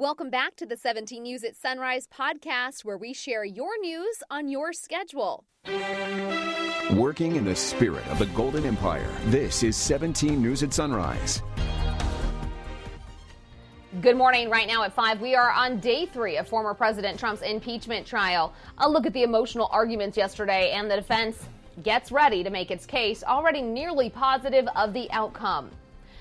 Welcome back to the 17 News at Sunrise podcast, where we share your news on your schedule. Working in the spirit of the Golden Empire, this is 17 News at Sunrise. Good morning. Right now at 5, we are on day 3 of former President Trump's impeachment trial. A look at the emotional arguments yesterday, and the defense gets ready to make its case, already nearly positive of the outcome.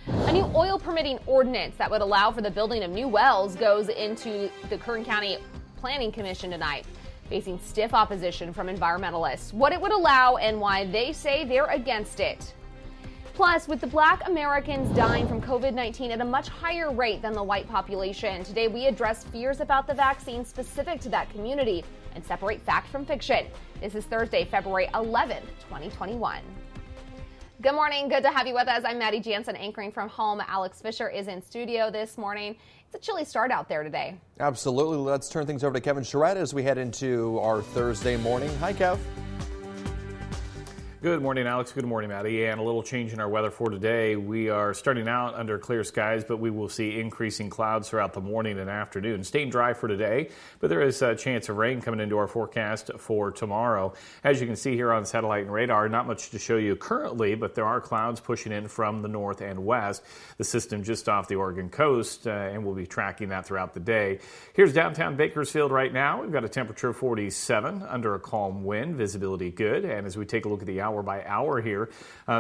A new oil permitting ordinance that would allow for the building of new wells goes into the Kern County Planning Commission tonight, facing stiff opposition from environmentalists. What it would allow and why they say they're against it. Plus, with the Black Americans dying from COVID-19 at a much higher rate than the white population, today we address fears about the vaccine specific to that community and separate fact from fiction. This is Thursday, February 11th, 2021. Good morning. Good to have you with us. I'm Maddie Jansen, anchoring from home. Alex Fisher is in studio this morning. It's a chilly start out there today. Absolutely. Let's turn things over to Kevin Charette as we head into our Thursday morning. Hi, Kev. Good morning, Alex. Good morning, Maddie. And a little change in our weather for today. We are starting out under clear skies, but we will see increasing clouds throughout the morning and afternoon. Staying dry for today, but there is a chance of rain coming into our forecast for tomorrow. As you can see here on satellite and radar, not much to show you currently, but there are clouds pushing in from the north and west. The system just off the Oregon coast, and we'll be tracking that throughout the day. Here's downtown Bakersfield right now. We've got a temperature of 47 under a calm wind, visibility good. And as we take a look at the hour by hour here,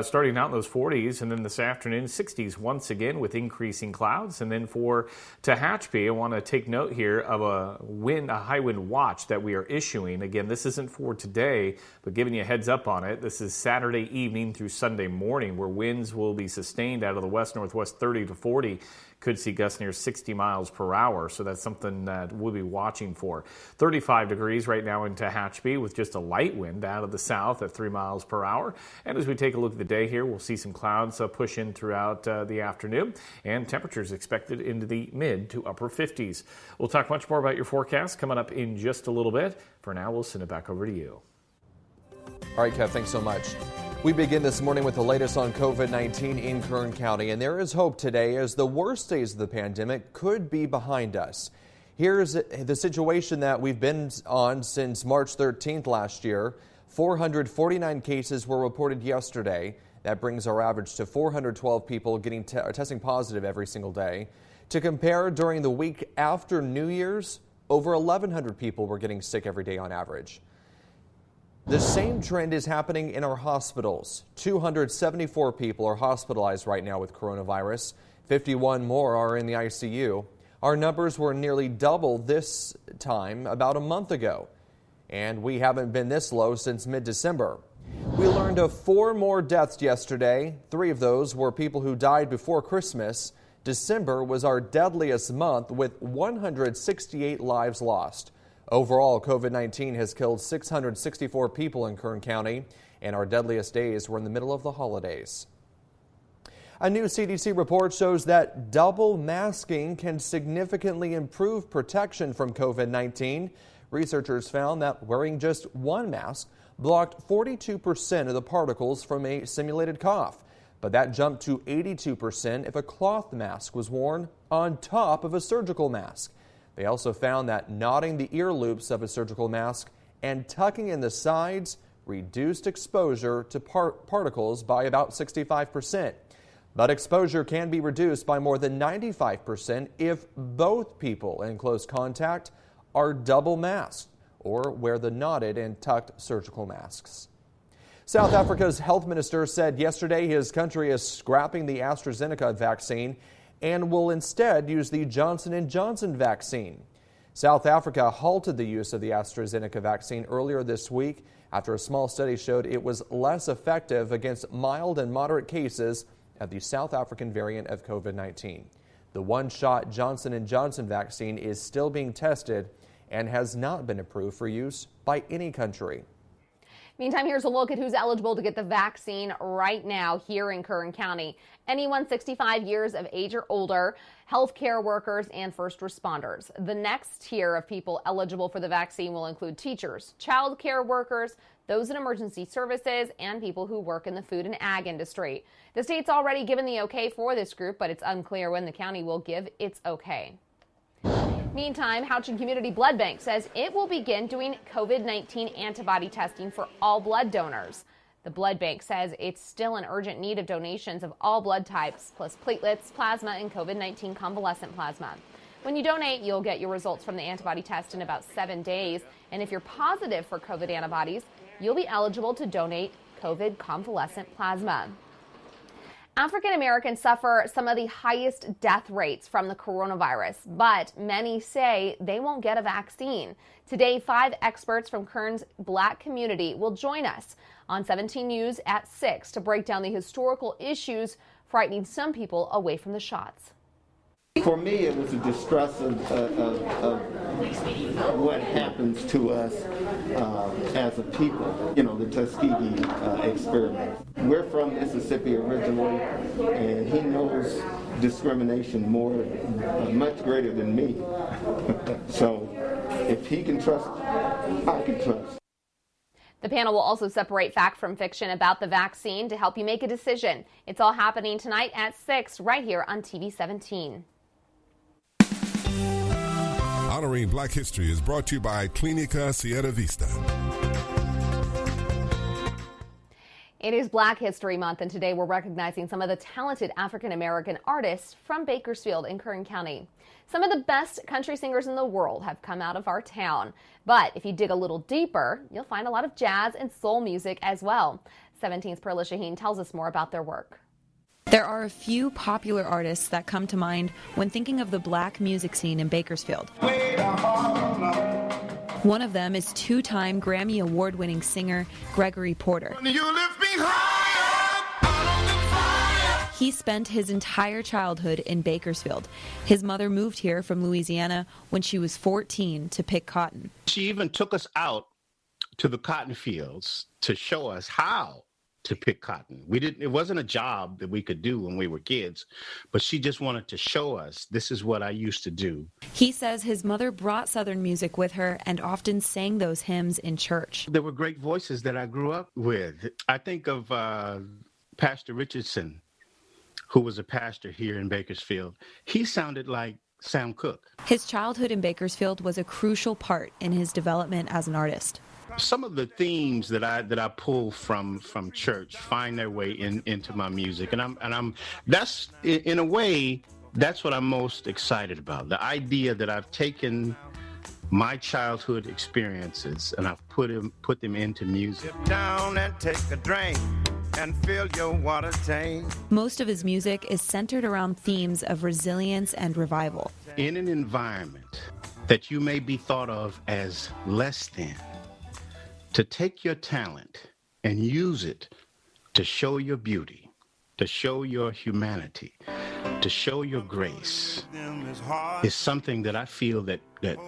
starting out in those 40s, and then this afternoon 60s once again with increasing clouds. And then for Tehachapi, I want to take note here of a high wind watch that we are issuing. Again, this isn't for today, but giving you a heads up on it. This is Saturday evening through Sunday morning, where winds will be sustained out of the west-northwest 30 to 40. Could see gusts near 60 miles per hour, so that's something that we'll be watching for. 35 degrees right now in Tehachapi with just a light wind out of the south at 3 miles per hour. And as we take a look at the day here, we'll see some clouds push in throughout the afternoon, and temperatures expected into the mid to upper 50s. We'll talk much more about your forecast coming up in just a little bit. For now, we'll send it back over to you. All right, Kev, thanks so much. We begin this morning with the latest on COVID-19 in Kern County, and there is hope today as the worst days of the pandemic could be behind us. Here's the situation that we've been on since March 13th last year. 449 cases were reported yesterday. That brings our average to 412 people getting testing positive every single day. To compare, during the week after New Year's, over 1,100 people were getting sick every day on average. The same trend is happening in our hospitals. 274 people are hospitalized right now with coronavirus. 51 more are in the ICU. Our numbers were nearly double this time about a month ago, and we haven't been this low since mid-December. We learned of 4 more deaths yesterday. 3 of those were people who died before Christmas. December was our deadliest month with 168 lives lost. Overall, COVID-19 has killed 664 people in Kern County, and our deadliest days were in the middle of the holidays. A new CDC report shows that double masking can significantly improve protection from COVID-19. Researchers found that wearing just one mask blocked 42% of the particles from a simulated cough, but that jumped to 82% if a cloth mask was worn on top of a surgical mask. They also found that knotting the ear loops of a surgical mask and tucking in the sides reduced exposure to particles by about 65%. But exposure can be reduced by more than 95% if both people in close contact are double masked or wear the knotted and tucked surgical masks. South Africa's health minister said yesterday his country is scrapping the Astrazeneca vaccine and will instead use the Johnson & Johnson vaccine. South Africa halted the use of the Astrazeneca vaccine earlier this week after a small study showed it was less effective against mild and moderate cases of the South African variant of COVID-19. The one-shot Johnson & Johnson vaccine is still being tested and has not been approved for use by any country. Meantime, here's a look at who's eligible to get the vaccine right now here in Kern County. Anyone 65 years of age or older, healthcare workers, and first responders. The next tier of people eligible for the vaccine will include teachers, child care workers, those in emergency services, and people who work in the food and ag industry. The state's already given the okay for this group, but it's unclear when the county will give its okay. Meantime, Halted Community Blood Bank says it will begin doing COVID-19 antibody testing for all blood donors. The blood bank says it's still in urgent need of donations of all blood types, plus platelets, plasma, and COVID-19 convalescent plasma. When you donate, you'll get your results from the antibody test in about 7 days. And if you're positive for COVID antibodies, you'll be eligible to donate COVID convalescent plasma. African Americans suffer some of the highest death rates from the coronavirus, but many say they won't get a vaccine. Today, 5 experts from Kern's Black community will join us on 17 News at 6 to break down the historical issues frightening some people away from the shots. For me, it was a distress of what happens to us as a people, the Tuskegee experiment. We're from Mississippi originally, and he knows discrimination much greater than me. So if he can trust, I can trust. The panel will also separate fact from fiction about the vaccine to help you make a decision. It's all happening tonight at 6 right here on TV 17. Honoring Black History is brought to you by Clinica Sierra Vista. It is Black History Month, and today we're recognizing some of the talented African-American artists from Bakersfield in Kern County. Some of the best country singers in the world have come out of our town. But if you dig a little deeper, you'll find a lot of jazz and soul music as well. 17's Perla Shaheen tells us more about their work. There are a few popular artists that come to mind when thinking of the Black music scene in Bakersfield. One of them is 2-time Grammy Award-winning singer Gregory Porter. He spent his entire childhood in Bakersfield. His mother moved here from Louisiana when she was 14 to pick cotton. She even took us out to the cotton fields to show us how to pick cotton. It wasn't a job that we could do when we were kids, but she just wanted to show us, this is what I used to do. He says his mother brought Southern music with her and often sang those hymns in church. There were great voices that I grew up with. I think of Pastor Richardson, who was a pastor here in Bakersfield. He sounded like Sam Cooke. His childhood in Bakersfield was a crucial part in his development as an artist. Some of the themes that I pull from church find their way into my music, and that's in a way that's what I'm most excited about. The idea that I've taken my childhood experiences and I've put them into music. Sit down and take a drink and fill your water tank. Most of his music is centered around themes of resilience and revival. In an environment that you may be thought of as less than, to take your talent and use it to show your beauty, to show your humanity, to show your grace is something that I feel that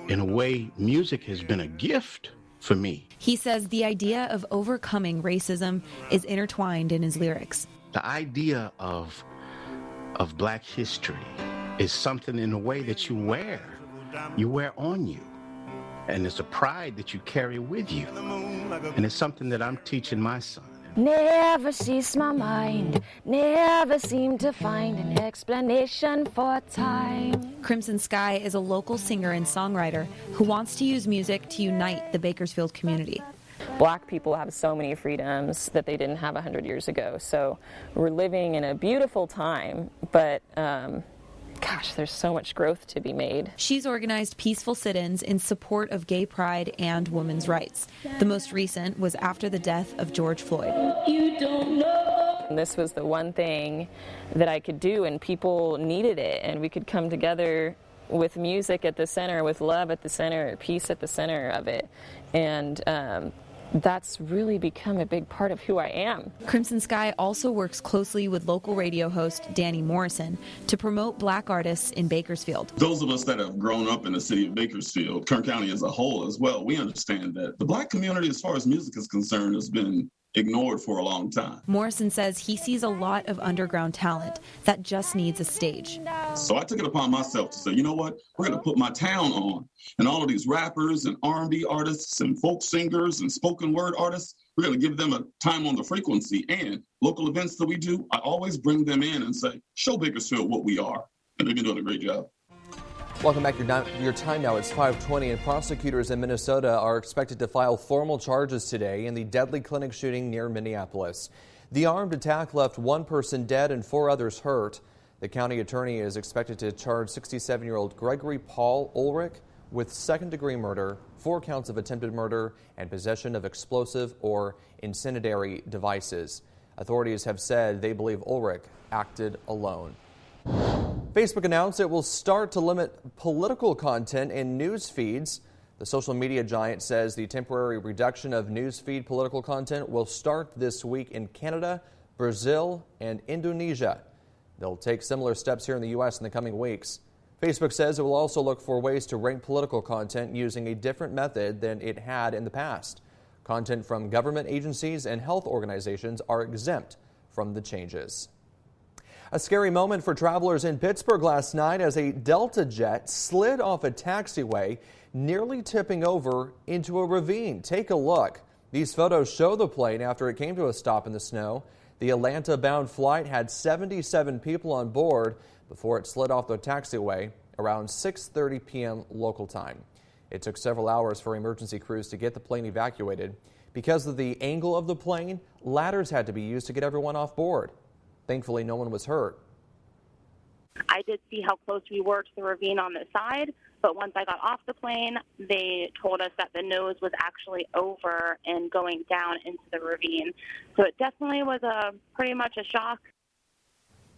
in a way music has been a gift for me. He says the idea of overcoming racism is intertwined in his lyrics. The idea of Black history is something in a way that you wear on you. And it's a pride that you carry with you. And it's something that I'm teaching my son. Never cease my mind, never seem to find an explanation for time. Crimson Sky is a local singer and songwriter who wants to use music to unite the Bakersfield community. Black people have so many freedoms that they didn't have 100 years ago. So we're living in a beautiful time, but gosh, there's so much growth to be made. She's organized peaceful sit-ins in support of gay pride and women's rights. The most recent was after the death of George Floyd. You don't know. This was the one thing that I could do, and people needed it, and we could come together with music at the center, with love at the center, peace at the center of it. And that's really become a big part of who I am. Crimson Sky also works closely with local radio host Danny Morrison to promote Black artists in Bakersfield. Those of us that have grown up in the city of Bakersfield, Kern County as a whole as well, we understand that the Black community, as far as music is concerned, has been ignored for a long time. Morrison says he sees a lot of underground talent that just needs a stage. So I took it upon myself to say, you know what, we're going to put my town on. And all of these rappers and R&B artists and folk singers and spoken word artists, we're going to give them a time on the frequency. And local events that we do, I always bring them in and say, show Bakersfield what we are. And they've been doing a great job. Welcome back. Your time now. It's 5:20, and prosecutors in Minnesota are expected to file formal charges today in the deadly clinic shooting near Minneapolis. The armed attack left one person dead and 4 others hurt. The county attorney is expected to charge 67-year-old Gregory Paul Ulrich with second-degree murder, 4 counts of attempted murder, and possession of explosive or incendiary devices. Authorities have said they believe Ulrich acted alone. Facebook announced it will start to limit political content in news feeds. The social media giant says the temporary reduction of news feed political content will start this week in Canada, Brazil, and Indonesia. They'll take similar steps here in the U.S. in the coming weeks. Facebook says it will also look for ways to rank political content using a different method than it had in the past. Content from government agencies and health organizations are exempt from the changes. A scary moment for travelers in Pittsburgh last night as a Delta jet slid off a taxiway, nearly tipping over into a ravine. Take a look. These photos show the plane after it came to a stop in the snow. The Atlanta-bound flight had 77 people on board before it slid off the taxiway around 6:30 p.m. local time. It took several hours for emergency crews to get the plane evacuated. Because of the angle of the plane, ladders had to be used to get everyone off board. Thankfully, no one was hurt. I did see how close we were to the ravine on the side, but once I got off the plane, they told us that the nose was actually over and going down into the ravine. So it definitely was pretty much a shock.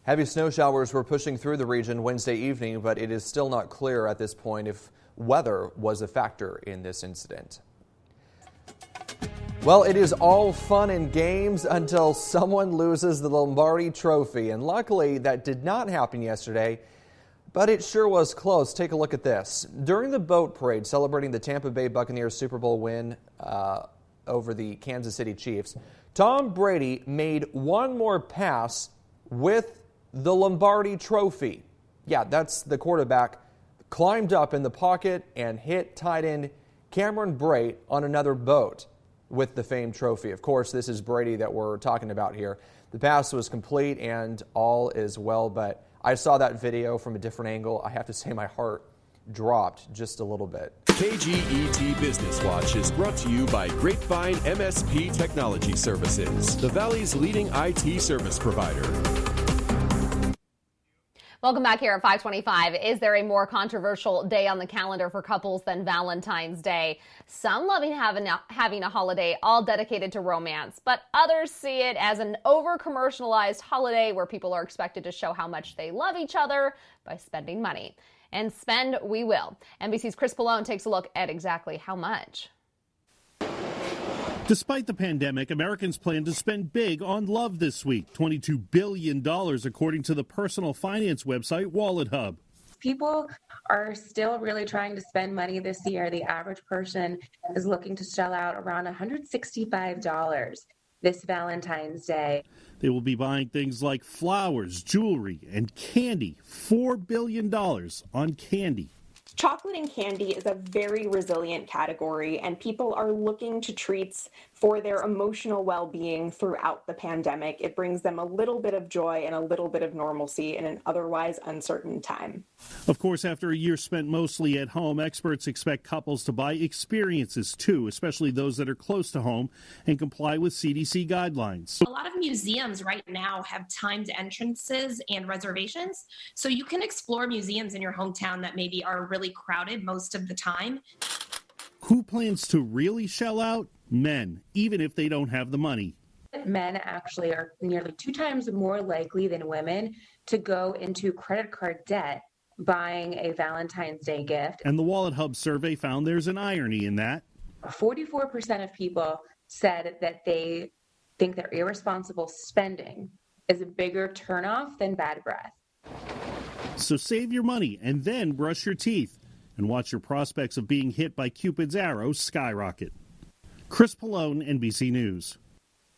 Heavy snow showers were pushing through the region Wednesday evening, but it is still not clear at this point if weather was a factor in this incident. Well, it is all fun and games until someone loses the Lombardi Trophy, and luckily that did not happen yesterday, but it sure was close. Take a look at this. During the boat parade celebrating the Tampa Bay Buccaneers Super Bowl win over the Kansas City Chiefs, Tom Brady made one more pass with the Lombardi Trophy. Yeah, that's the quarterback climbed up in the pocket and hit tight end Cameron Brate on another boat with the famed trophy. Of course, this is Brady that we're talking about here. The pass was complete and all is well, but I saw that video from a different angle. I have to say my heart dropped just a little bit. KGET Business Watch is brought to you by Grapevine MSP Technology Services, the Valley's leading IT service provider. Welcome back here at 525. Is there a more controversial day on the calendar for couples than Valentine's Day? Some loving having a holiday all dedicated to romance, but others see it as an over-commercialized holiday where people are expected to show how much they love each other by spending money. And spend we will. NBC's Chris Pallone takes a look at exactly how much. Despite the pandemic, Americans plan to spend big on love this week, $22 billion, according to the personal finance website Wallet Hub. People are still really trying to spend money this year. The average person is looking to shell out around $165 this Valentine's Day. They will be buying things like flowers, jewelry, and candy. $4 billion on candy. Chocolate and candy is a very resilient category, and people are looking to treats for their emotional well-being throughout the pandemic. It brings them a little bit of joy and a little bit of normalcy in an otherwise uncertain time. Of course, after a year spent mostly at home, experts expect couples to buy experiences too, especially those that are close to home and comply with CDC guidelines. A lot of museums right now have timed entrances and reservations, so you can explore museums in your hometown that maybe are really crowded most of the time. Who plans to really shell out? Men, even if they don't have the money. Men actually are nearly 2 times more likely than women to go into credit card debt buying a Valentine's Day gift. And the Wallet Hub survey found there's an irony in that. 44% of people said that they think that irresponsible spending is a bigger turnoff than bad breath. So save your money and then brush your teeth and watch your prospects of being hit by Cupid's arrow skyrocket. Chris Pallone, NBC News.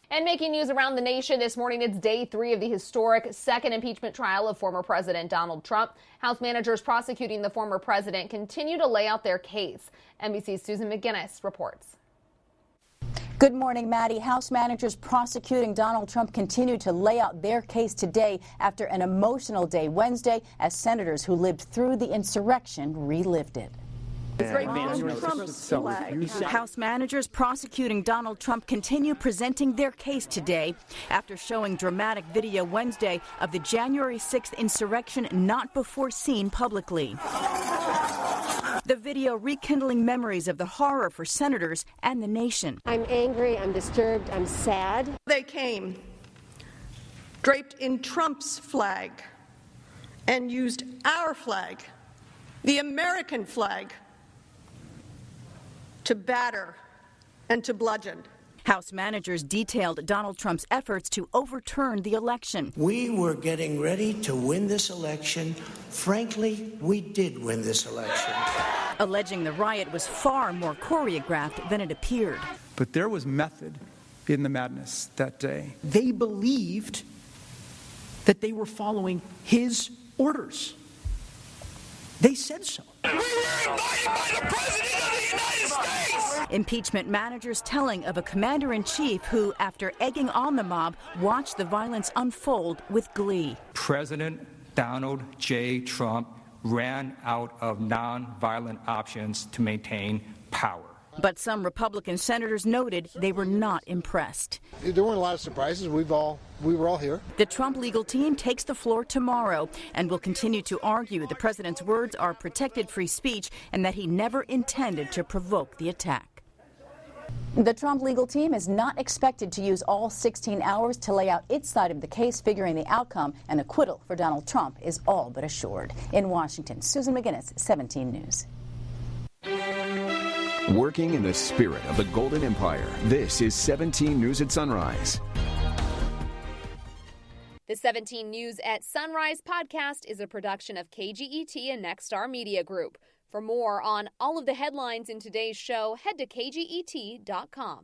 And making news around the nation this morning, it's day 3 of the historic second impeachment trial of former President Donald Trump. House managers prosecuting the former president continue to lay out their case. NBC's Susan McGinnis reports. Good morning, Maddie. House managers prosecuting Donald Trump continue to lay out their case today after an emotional day Wednesday as senators who lived through the insurrection relived it. House managers prosecuting Donald Trump continue presenting their case today after showing dramatic video Wednesday of the January 6th insurrection not before seen publicly. The video rekindling memories of the horror for senators and the nation. I'm angry, I'm disturbed, I'm sad. They came draped in Trump's flag and used our flag, the American flag, to batter and to bludgeon. House managers detailed Donald Trump's efforts to overturn the election. We were getting ready to win this election. Frankly, we did win this election. Alleging the riot was far more choreographed than it appeared. But there was method in the madness that day. They believed that they were following his orders. They said so. We were invited by the President of the United States! Impeachment managers telling of a commander-in-chief who, after egging on the mob, watched the violence unfold with glee. President Donald J. Trump ran out of non-violent options to maintain power. But some Republican senators noted they were not impressed. There weren't a lot of surprises. We were all here. The Trump legal team takes the floor tomorrow and will continue to argue the president's words are protected free speech and that he never intended to provoke the attack. The Trump legal team is not expected to use all 16 hours to lay out its side of the case, figuring the outcome, an acquittal for Donald Trump, is all but assured. In Washington, Susan McGinnis, 17 News. Working in the spirit of the Golden Empire, this is 17 News at Sunrise. The 17 News at Sunrise podcast is a production of KGET and Nexstar Media Group. For more on all of the headlines in today's show, head to kget.com.